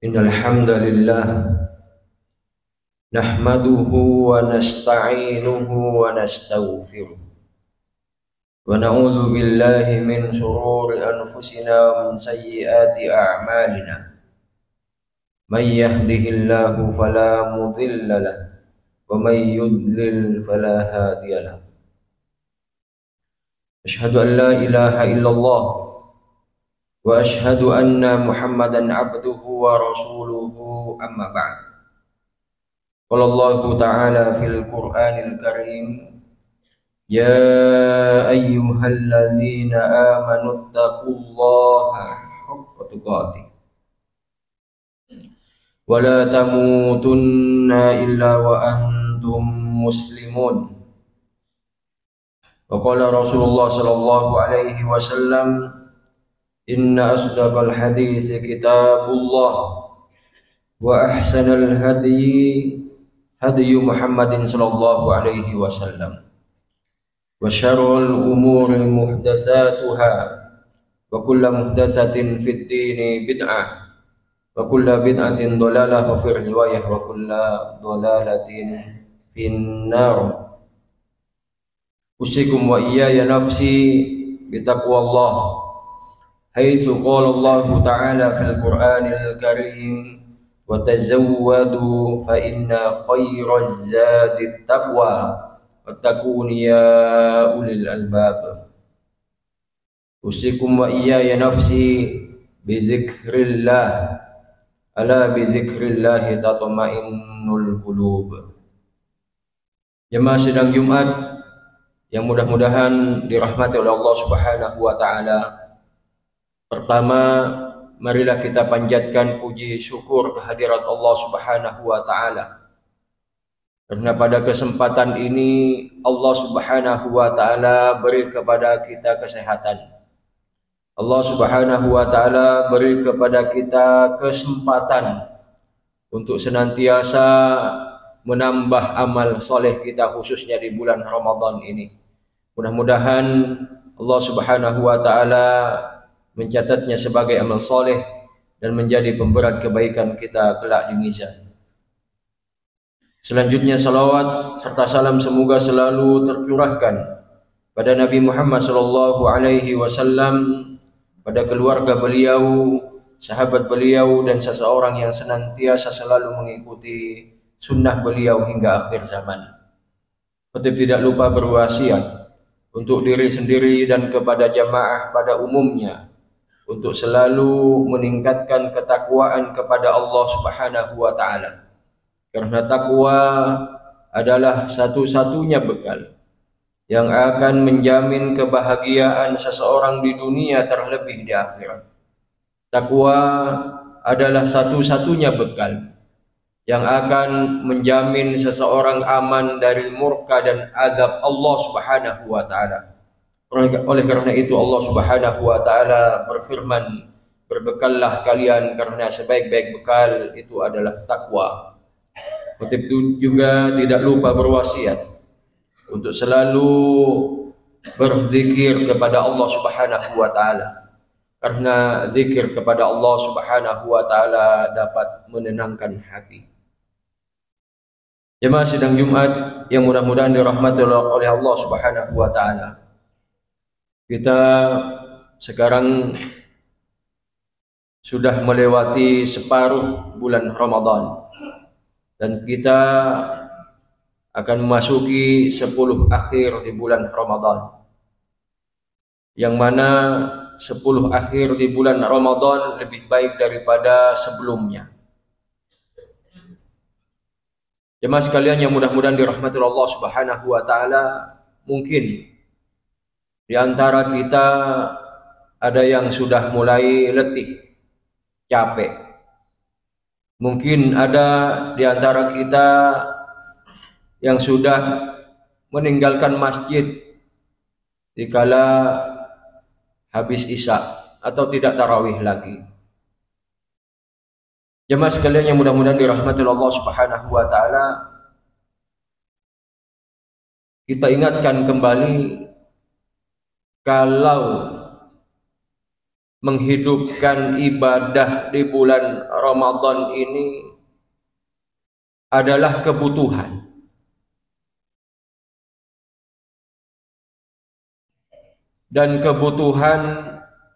Innal hamdalillah nahmaduhu wa nasta'inuhu wa nastaghfiruh wa na'udzu billahi min shururi anfusina wa min sayyiati a'malina may yahdihillahu fala mudilla lahu wa may yudlil fala hadiya lahu. Asyhadu an la ilaha illallah wa asyhadu anna Muhammadan abduhu wa rasuluhu, amma ba'd. Qala Allah Ta'ala fil Qur'anil Karim, ya ayyuhalladzina amanu taqullaha haqqa tuqatih wa la tamutunna illa wa antum muslimun. Wa qala Rasulullah sallallahu alaihi wasallam, inna asdaqal hadits kitabullah wa ahsanal hadyi hadyu Muhammadin sallallahu alaihi wasallam wa syarrul umuri muhdatsatuha wa kullu muhdatsatin fid dini bid'ah wa kullu bid'atin dhalalah wa fi riwayah wa kullu dhalalatin finnar. Usikum wa iyaya nafsi bitaqwallah haitsu qala Allah Ta'ala fil Qur'anil Karim, wa tazawwadu fa inna khairaz zadit taqwa wattaqun ya ulil albab. Usikum wa iyaya nafsi bidzikrillah, ala bidzikrillah tatma'innul qulub. Jemaah sidang Jumat yang mudah-mudahan dirahmati oleh Allah Subhanahu wa taala. Pertama, marilah kita panjatkan puji syukur kehadirat Allah Subhanahu wa taala. Karena pada kesempatan ini Allah Subhanahu wa taala beri kepada kita kesehatan. Allah Subhanahu wa taala beri kepada kita kesempatan untuk senantiasa menambah amal soleh kita, khususnya di bulan Ramadan ini. Mudah-mudahan Allah Subhanahu wa taala mencatatnya sebagai amal soleh dan menjadi pemberat kebaikan kita kelak di mizan. Selanjutnya, salawat serta salam semoga selalu tercurahkan pada Nabi Muhammad sallallahu alaihi wasallam, pada keluarga beliau, sahabat beliau, dan seseorang yang senantiasa selalu mengikuti sunnah beliau hingga akhir zaman. Khatib tidak lupa berwasiat untuk diri sendiri dan kepada jamaah pada umumnya untuk selalu meningkatkan ketakwaan kepada Allah Subhanahu wa taala. Karena takwa adalah satu-satunya bekal yang akan menjamin kebahagiaan seseorang di dunia terlebih di akhirat. Takwa adalah satu-satunya bekal yang akan menjamin seseorang aman dari murka dan azab Allah Subhanahu wa taala. Oleh karena itu Allah Subhanahu wa taala berfirman, berbekallah kalian karena sebaik-baik bekal itu adalah takwa. Khatib juga tidak lupa berwasiat untuk selalu berzikir kepada Allah Subhanahu wa taala, karena zikir kepada Allah Subhanahu wa taala dapat menenangkan hati. Jemaah sidang Jumat yang mudah-mudahan dirahmati oleh Allah Subhanahu wa taala. Kita sekarang sudah melewati separuh bulan Ramadan dan kita akan memasuki 10 akhir di bulan Ramadan, yang mana 10 akhir di bulan Ramadan lebih baik daripada sebelumnya. Jemaah sekalian yang mudah-mudahan dirahmati Allah Subhanahu wa taala, mungkin di antara kita ada yang sudah mulai letih, capek. Mungkin ada di antara kita yang sudah meninggalkan masjid dikala habis isya atau tidak tarawih lagi. Jemaah sekalian yang mudah-mudahan dirahmati Allah Subhanahu wa taala, kita ingatkan kembali kalau menghidupkan ibadah di bulan Ramadan ini adalah kebutuhan. Dan kebutuhan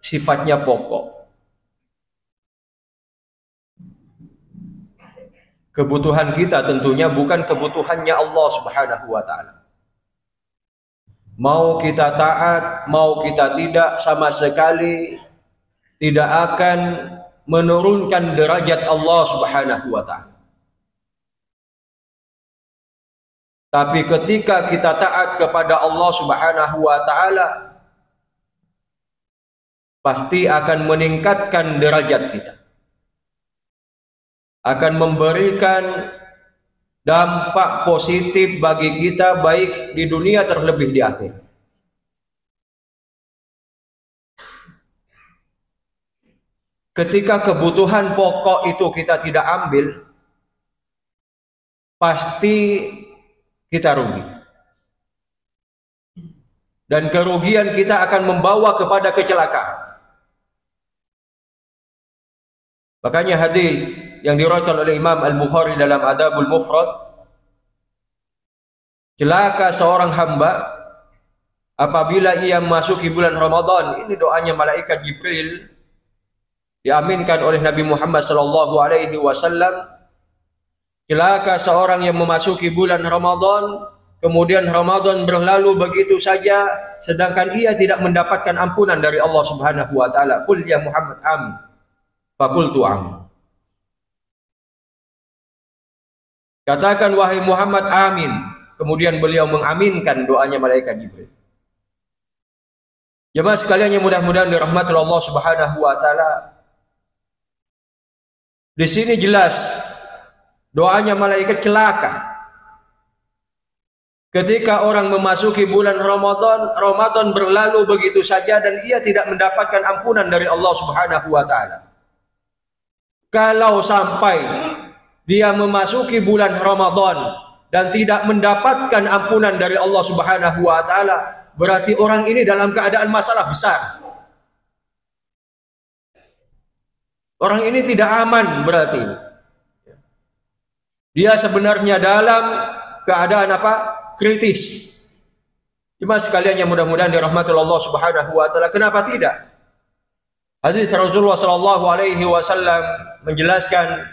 sifatnya pokok. Kebutuhan kita tentunya bukan kebutuhannya Allah Subhanahu wa taala. Mau kita taat, mau kita tidak, sama sekali tidak akan menurunkan derajat Allah Subhanahu wa taala. Tapi ketika kita taat kepada Allah Subhanahu wa taala, pasti akan meningkatkan derajat kita. Akan memberikan dampak positif bagi kita, baik di dunia terlebih di akhir. Ketika kebutuhan pokok itu kita tidak ambil, pasti kita rugi. Dan kerugian kita akan membawa kepada kecelakaan. Makanya hadis yang diriwayatkan oleh Imam Al-Bukhari dalam Adabul Mufrad, celaka seorang hamba apabila ia memasuki bulan Ramadan. Ini doanya malaikat Jibril, diaminkan oleh Nabi Muhammad sallallahu alaihi wasallam. Celaka seorang yang memasuki bulan Ramadan, kemudian Ramadan berlalu begitu saja sedangkan ia tidak mendapatkan ampunan dari Allah Subhanahu wa taala. Qul ya Muhammad amin. Faqultu amin. Katakan wahai Muhammad amin. Kemudian beliau mengaminkan doanya malaikat Jibril. Jemaah sekalian yang mudah-mudahan dirahmati Allah Subhanahu wa taala. Di sini jelas doanya malaikat celaka. Ketika orang memasuki bulan Ramadan, Ramadan berlalu begitu saja dan ia tidak mendapatkan ampunan dari Allah Subhanahu wa taala. Kalau sampai dia memasuki bulan Ramadan dan tidak mendapatkan ampunan dari Allah Subhanahu wa taala, berarti orang ini dalam keadaan masalah besar. Orang ini tidak aman berarti. Dia sebenarnya dalam keadaan apa? Kritis. Cuma sekalian yang mudah-mudahan dirahmati Allah Subhanahu wa taala, kenapa tidak? Hadis Rasulullah sallallahu alaihi wasallam menjelaskan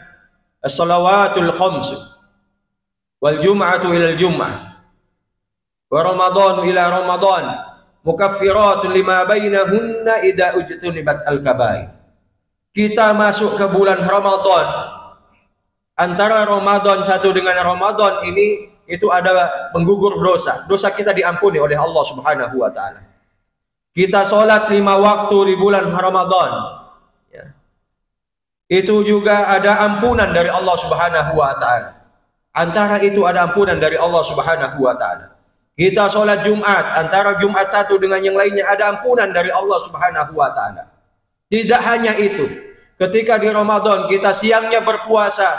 as-salawatul khams wal jum'atu ila al-jum'ah wa ramadhan ila ramadhan mukaffiratun lima bainahunna idza ujtunibat al-kaba'ir. Kita masuk ke bulan Ramadan, antara Ramadan satu dengan Ramadan ini itu ada penggugur dosa. Dosa kita diampuni oleh Allah Subhanahu wa taala. Kita sholat 5 waktu di bulan Ramadan, ya. Itu juga ada ampunan dari Allah Subhanahu wa taala. Antara itu ada ampunan dari Allah Subhanahu wa taala. Kita sholat Jumat, antara Jumat satu dengan yang lainnya ada ampunan dari Allah Subhanahu wa taala. Tidak hanya itu, ketika di Ramadan kita siangnya berpuasa,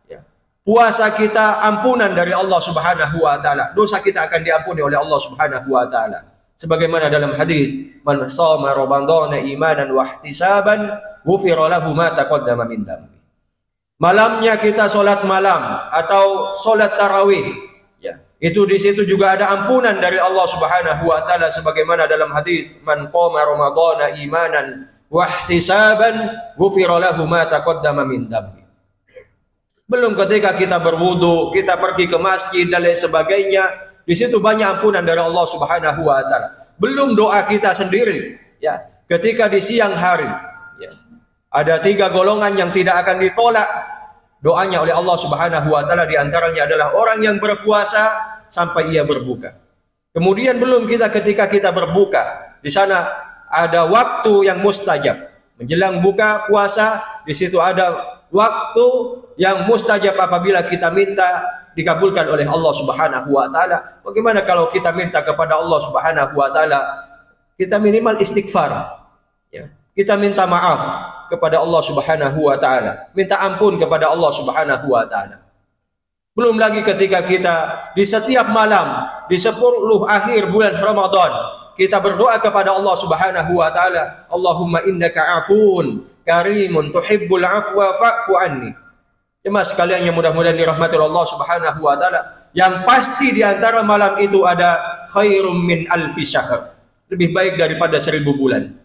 ya. Puasa kita ampunan dari Allah Subhanahu wa taala. Dosa kita akan diampuni oleh Allah Subhanahu wa taala. Sebagaimana dalam hadis, man shoma ramadhana imanan wa ihtisaban ghufira lahu ma taqaddama min dhanbi. Malamnya kita salat malam atau salat tarawih, ya. Itu di situ juga ada ampunan dari Allah Subhanahu wa taala sebagaimana dalam hadis, man qama ramadhana imanan wa ihtisaban ghufira lahu ma taqaddama min dhanbi. Belum ketika kita berwudu, kita pergi ke masjid dan lain sebagainya. Di situ banyak ampunan dari Allah Subhanahu wa taala. Belum doa kita sendiri, ya. Ketika di siang hari, ya. Ada 3 golongan yang tidak akan ditolak doanya oleh Allah Subhanahu wa taala, di antaranya adalah orang yang berpuasa sampai ia berbuka. Kemudian belum kita ketika kita berbuka, di sana ada waktu yang mustajab. Menjelang buka puasa, di situ ada waktu yang mustajab apabila kita minta dikabulkan oleh Allah Subhanahu wa taala. Bagaimana kalau kita minta kepada Allah Subhanahu wa taala, kita minimal istighfar, ya. Kita minta maaf kepada Allah Subhanahu wa taala, minta ampun kepada Allah Subhanahu wa taala. Belum lagi ketika kita di setiap malam di 10 akhir bulan Ramadan, kita berdoa kepada Allah Subhanahu wa taala, Allahumma innaka afun karimun tuhibbul afwa fa'fu anni. Jemaah sekalian yang mudah-mudahan dirahmati Allah Subhanahu wa taala, yang pasti di antara malam itu ada khairum min alfi syahr, lebih baik daripada 1000 bulan.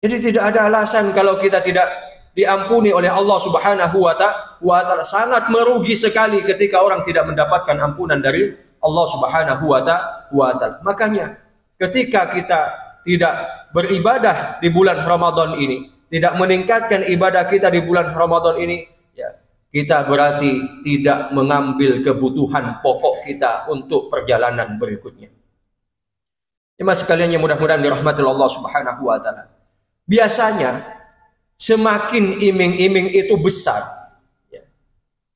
Jadi tidak ada alasan kalau kita tidak diampuni oleh Allah Subhanahu wa taala. Sangat merugi sekali ketika orang tidak mendapatkan ampunan dari Allah Subhanahu wa taala. Makanya ketika kita tidak beribadah di bulan Ramadan ini, tidak meningkatkan ibadah kita di bulan Ramadan ini, ya, kita berarti tidak mengambil kebutuhan pokok kita untuk perjalanan berikutnya. Jemaah sekalian yang mudah-mudahan dirahmati Allah Subhanahu wa taala. Biasanya semakin iming-iming itu besar, ya,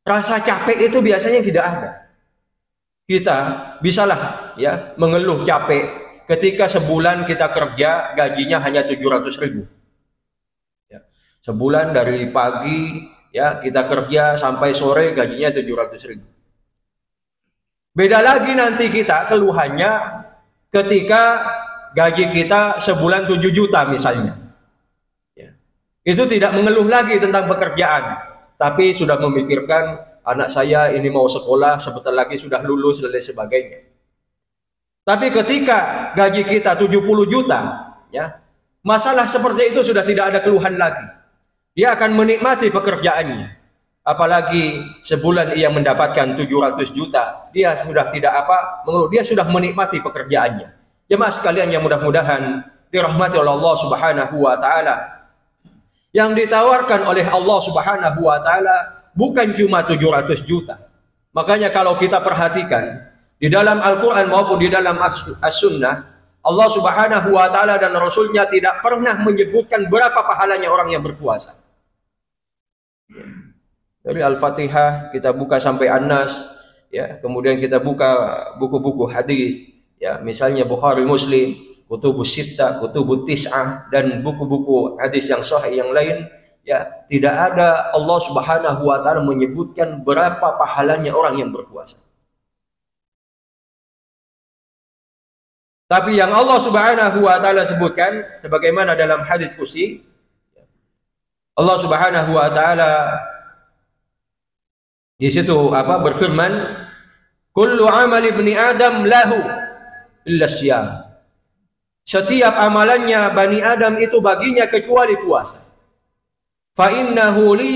rasa capek itu biasanya tidak ada. Kita bisalah ya mengeluh capek ketika sebulan kita kerja gajinya hanya 700.000. Ya, sebulan dari pagi ya kita kerja sampai sore gajinya 700.000. Beda lagi nanti kita keluhannya ketika gaji kita sebulan 7 juta misalnya. Itu tidak mengeluh lagi tentang pekerjaan, tapi sudah memikirkan anak saya ini mau sekolah, sebentar lagi sudah lulus dan lain sebagainya. Tapi ketika gaji kita 70 juta, ya, masalah seperti itu sudah tidak ada keluhan lagi. Dia akan menikmati pekerjaannya. Apalagi sebulan ia mendapatkan 700 juta, dia sudah tidak mengeluh, dia sudah menikmati pekerjaannya. Jemaah sekalian yang mudah-mudahan dirahmati oleh Allah Subhanahu wa taala. Yang ditawarkan oleh Allah Subhanahu wa taala bukan cuma 700 juta. Makanya kalau kita perhatikan di dalam Al-Qur'an maupun di dalam As-Sunnah, Allah Subhanahu wa taala dan Rasulnya tidak pernah menyebutkan berapa pahalanya orang yang berpuasa. Dari Al-Fatihah kita buka sampai An-Nas, ya, kemudian kita buka buku-buku hadis, ya, misalnya Bukhari, Muslim, Kutubus Sittah, Kutubut Tis'ah, dan buku-buku hadis yang sahih yang lain, ya, tidak ada Allah Subhanahu wa taala menyebutkan berapa pahalanya orang yang berpuasa. Tapi yang Allah Subhanahu wa taala sebutkan sebagaimana dalam hadis qudsi, Allah Subhanahu wa taala di situ berfirman, kullu amali ibni adam lahu illa syiyam. Setiap amalannya Bani Adam itu baginya kecuali puasa. Fa innahu li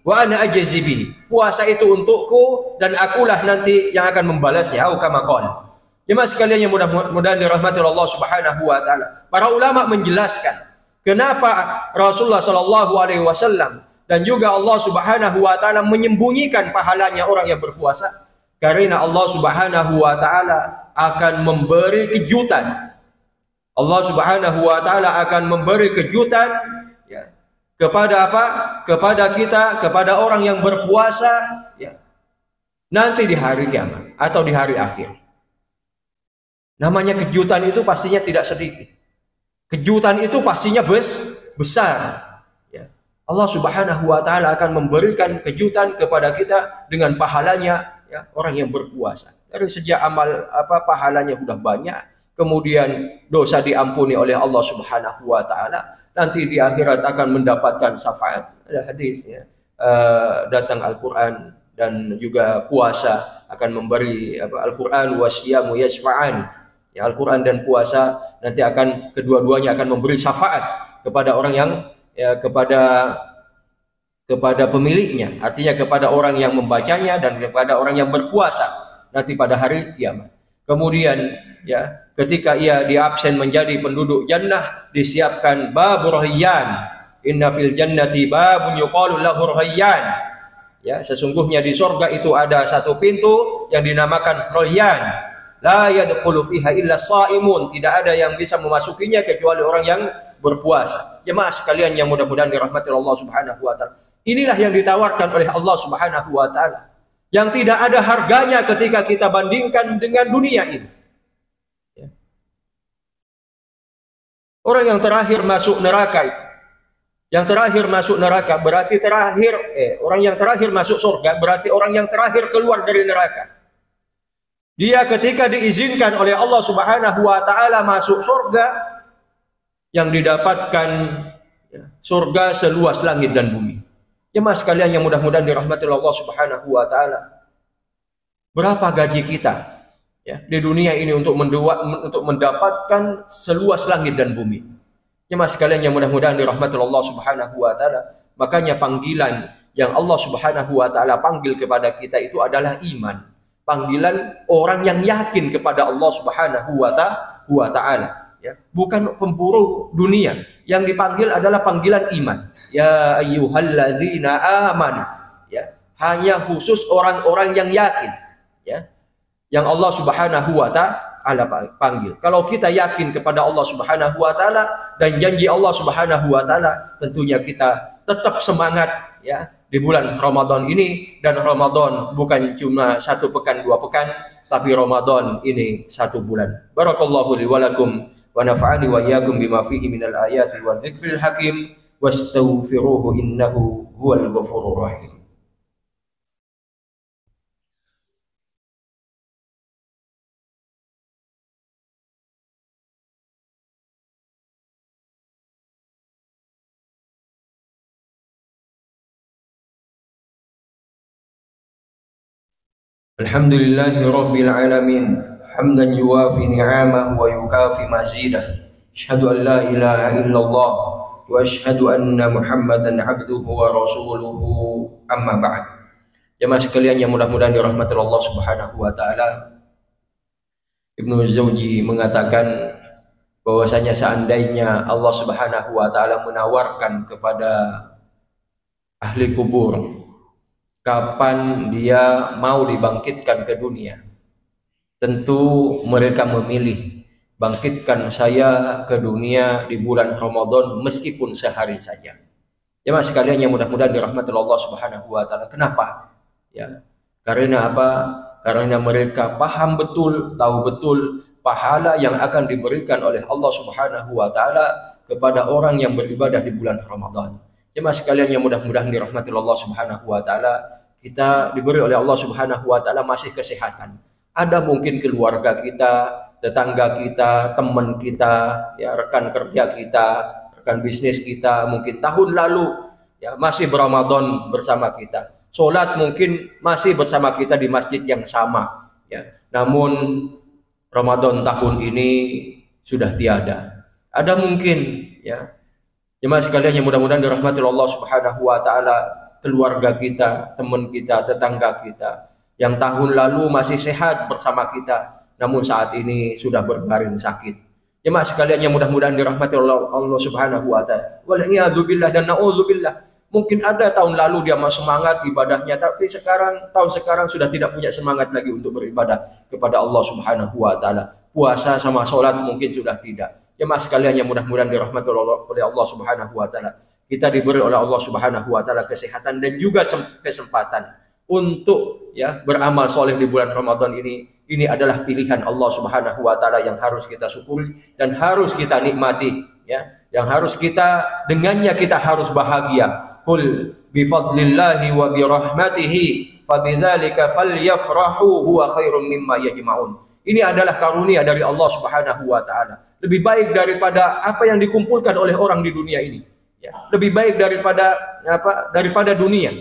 wa ana ajzi bihi. Puasa itu untukku dan akulah nanti yang akan membalasnya. Atau kama qala. Jemaah sekalian yang mudah-mudahan dirahmati Allah Subhanahu wa taala. Para ulama menjelaskan kenapa Rasulullah sallallahu alaihi wasallam dan juga Allah Subhanahu wa taala menyembunyikan pahalanya orang yang berpuasa. Karena Allah Subhanahu wa taala akan memberi kejutan. Allah Subhanahu wa taala akan memberi kejutan, ya, kepada kepada kita, kepada orang yang berpuasa, ya, nanti di hari kiamat atau di hari akhir. Namanya kejutan itu pastinya tidak sedikit. Kejutan itu pastinya besar. Ya. Allah Subhanahu wa taala akan memberikan kejutan kepada kita dengan pahalanya, ya, orang yang berpuasa. Dari sejak amal pahalanya sudah banyak, kemudian dosa diampuni oleh Allah Subhanahu wa taala, nanti di akhirat akan mendapatkan syafaat. Ada hadisnya, datang Al-Qur'an dan juga puasa akan memberi Al-Qur'an wasyiyamu yashfa'an. Ya, Al-Qur'an dan puasa nanti akan kedua-duanya akan memberi syafaat kepada orang yang, ya, kepada pemiliknya, artinya kepada orang yang membacanya dan kepada orang yang berpuasa nanti pada hari kiamat. Kemudian, ya, ketika ia diabsen menjadi penduduk jannah, disiapkan babur rayyan. Inna fil jannati babun yuqalu lahu rayyan. Ya, sesungguhnya di surga itu ada satu pintu yang dinamakan rayyan. La yadkhulu fiha illa shaimun. Tidak ada yang bisa memasukinya kecuali orang yang berpuasa. Jemaah sekalian yang mudah-mudahan dirahmati Allah Subhanahu wa taala. Inilah yang ditawarkan oleh Allah Subhanahu wa taala, yang tidak ada harganya ketika kita bandingkan dengan dunia ini. Ya. Orang yang terakhir masuk neraka itu, yang terakhir masuk neraka berarti orang yang terakhir masuk surga berarti orang yang terakhir keluar dari neraka. Dia ketika diizinkan oleh Allah Subhanahu wa taala masuk surga, yang didapatkan surga seluas langit dan bumi. Jemaah sekalian yang mudah-mudahan dirahmati Allah Subhanahu wa taala. Berapa gaji kita ya di dunia ini untuk mendapatkan seluas langit dan bumi? Jemaah sekalian yang mudah-mudahan dirahmati Allah Subhanahu wa taala. Makanya panggilan yang Allah Subhanahu wa taala panggil kepada kita itu adalah iman. Panggilan orang yang yakin kepada Allah Subhanahu wa taala, ya, bukan pemburu dunia. Yang dipanggil adalah panggilan iman. Ya ayyuhalladzina amanu, ya, hanya khusus orang-orang yang yakin, ya, yang Allah Subhanahu wa taala panggil. Kalau kita yakin kepada Allah Subhanahu wa taala dan janji Allah Subhanahu wa taala, tentunya kita tetap semangat, ya, di bulan Ramadan ini. Dan Ramadan bukan cuma 1 pekan 2 pekan, tapi Ramadan ini 1 bulan. Barakallahu li wa lakum wa nafa'ani wa iyyakum bima fihi minal ayati wa dzikril hakim wastaghfiruhu innahu huwal ghafurur rahim. Alhamdulillahi rabbil alamin, hamdan yuwafi ni'amahu wa yukafi mazidah. Asyhadu an la ilaha illallah wa asyhadu anna Muhammadan abduhu wa rasuluhu, amma ba'd. Jemaah sekalian yang mudah-mudahan dirahmati Allah Subhanahu wa taala, Ibnu Jauzi mengatakan bahwasanya seandainya Allah Subhanahu wa taala menawarkan kepada ahli kubur kapan dia mau dibangkitkan ke dunia, tentu mereka memilih, bangkitkan saya ke dunia di bulan Ramadan meskipun sehari saja. Jemaah sekalian yang mudah-mudahan dirahmati Allah Subhanahu wa taala. Kenapa? Ya, karena apa? Karena mereka paham betul, tahu betul pahala yang akan diberikan oleh Allah Subhanahu wa taala kepada orang yang beribadah di bulan Ramadan. Jemaah sekalian yang mudah-mudahan dirahmati Allah Subhanahu wa taala, kita diberi oleh Allah Subhanahu wa taala masih kesehatan. Ada mungkin keluarga kita, tetangga kita, teman kita, ya, rekan kerja kita, rekan bisnis kita, mungkin tahun lalu ya masih berRamadan bersama kita. Salat mungkin masih bersama kita di masjid yang sama, ya. Namun Ramadan tahun ini sudah tiada. Ada mungkin, ya, jemaah sekalian yang mudah-mudahan dirahmati Allah Subhanahu wa taala, keluarga kita, teman kita, tetangga kita yang tahun lalu masih sehat bersama kita, namun saat ini sudah berbaring sakit. Jemaah sekalian yang mudah-mudahan dirahmati Allah Subhanahu wa taala. Wal'iyadzubillah dan na'udzubillah. Mungkin ada tahun lalu dia masih semangat ibadahnya, tapi tahun sekarang sudah tidak punya semangat lagi untuk beribadah kepada Allah Subhanahu wa taala. Puasa sama sholat mungkin sudah tidak. Jemaah sekalian yang mudah-mudahan dirahmati oleh Allah Subhanahu wa taala, kita diberi oleh Allah Subhanahu wa taala kesehatan dan juga kesempatan untuk, ya, beramal soleh di bulan Ramadan ini. Ini adalah pilihan Allah Subhanahu wa taala yang harus kita syukuri dan harus kita nikmati, ya. Yang harus kita, dengannya kita harus bahagia. Qul bi fadlillahi wa bi rahmatihi fabidzalika falyafrahu huwa khairum mimma yajma'un. Ini adalah karunia dari Allah Subhanahu wa taala. Lebih baik daripada apa yang dikumpulkan oleh orang di dunia ini. Ya, lebih baik daripada apa? Daripada dunia.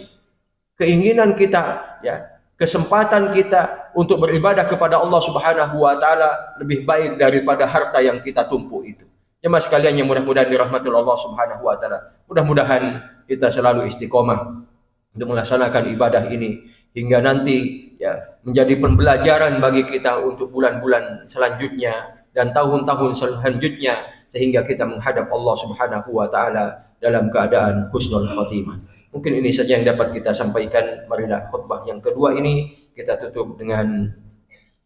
Keinginan kita, ya, kesempatan kita untuk beribadah kepada Allah Subhanahu wa taala lebih baik daripada harta yang kita tumpuk itu. Jemaah sekalian yang mudah-mudahan dirahmati Allah Subhanahu wa taala, mudah-mudahan kita selalu istiqomah untuk melaksanakan ibadah ini hingga nanti, ya, menjadi pembelajaran bagi kita untuk bulan-bulan selanjutnya dan tahun-tahun selanjutnya, sehingga kita menghadap Allah Subhanahu wa taala dalam keadaan husnul khotimah. Mungkin ini saja yang dapat kita sampaikan. Marilah khutbah yang kedua ini kita tutup dengan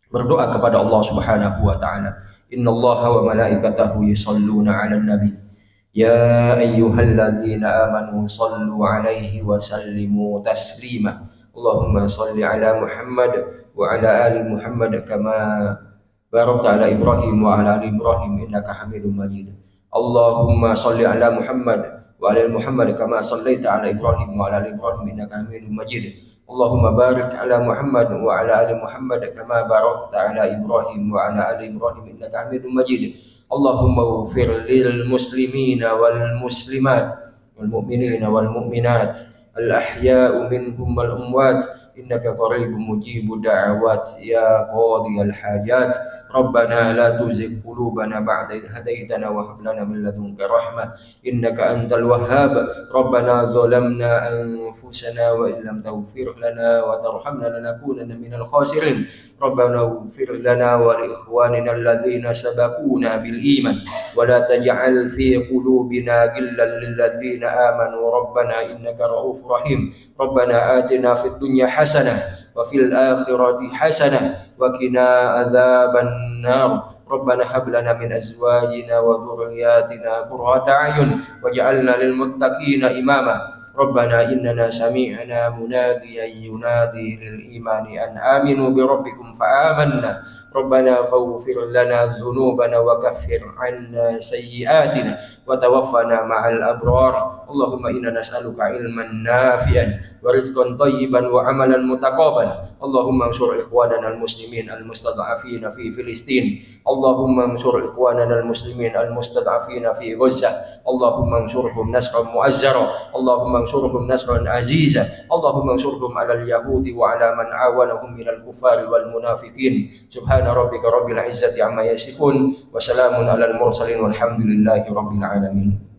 berdoa kepada Allah Subhanahu wa taala. Innallaha wa malaikatahu yusholluna 'alan nabi. Ya ayyuhalladzina amanu shallu 'alaihi wa sallimu taslima. Allahumma shalli 'ala Muhammad wa 'ala ali Muhammad kama barakta 'ala Ibrahim wa 'ala ali Ibrahim innaka Hamidum Majid. Allahumma shalli 'ala Muhammad wa 'ala Muhammad kama shallaita 'ala Ibrahim wa 'ala ali Ibrahim innaka Hamidum Majid. اللهم بارك على محمد وعلى آل محمد كما باركت على إبراهيم وعلى آل إبراهيم إنك حميد مجيد. اللهم اغفر للمسلمين والمسلمات والمؤمنين والمؤمنات الأحياء منهم والأموات إنك قريب مجيب الدعوات يا قاضي الحاجات. ربنا لا تزغ قلوبنا بعد إذ هديتنا وهب لنا من لدنك رحمة إنك أنت الوهاب. ربنا ظلمنا أنفسنا وإن لم تغفر لنا وترحمنا لنكونن من الخاسرين. ربنا اغفر لنا ولإخواننا الذين سبقونا بالإيمان ولا تجعل في قلوبنا غلا للذين آمنوا ربنا إنك رؤوف رحيم. ربنا آتنا في الدنيا حسنة وفي الآخرة حسنة وقنا عذاب النار. ربنا هب لنا من أزواجنا وذرياتنا قرة أعين واجعلنا للمتقين إماما. ربنا إننا سمعنا مناديا ينادي للإيمان أن آمنوا بربكم فآمنا. ربنا فاغفر لنا ذنوبنا وكفر عنا سيئاتنا وتوفنا مع الأبرار. اللهم إنا نسألك علما نافعا ورزقا طيبا وعملا متقبلا. اللهم انصر إخواننا المسلمين المستضعفين في فلسطين. اللهم انصر إخواننا المسلمين المستضعفين في غزة. اللهم انصرهم نصرا مؤزرا. اللهم انصرهم نصرا عزيزا. اللهم انصرهم على اليهود وعلى من عاونهم من الكفار والمنافقين. سبحان ربك رب العزة عما يصفون وسلام على المرسلين والحمد لله رب العالمين.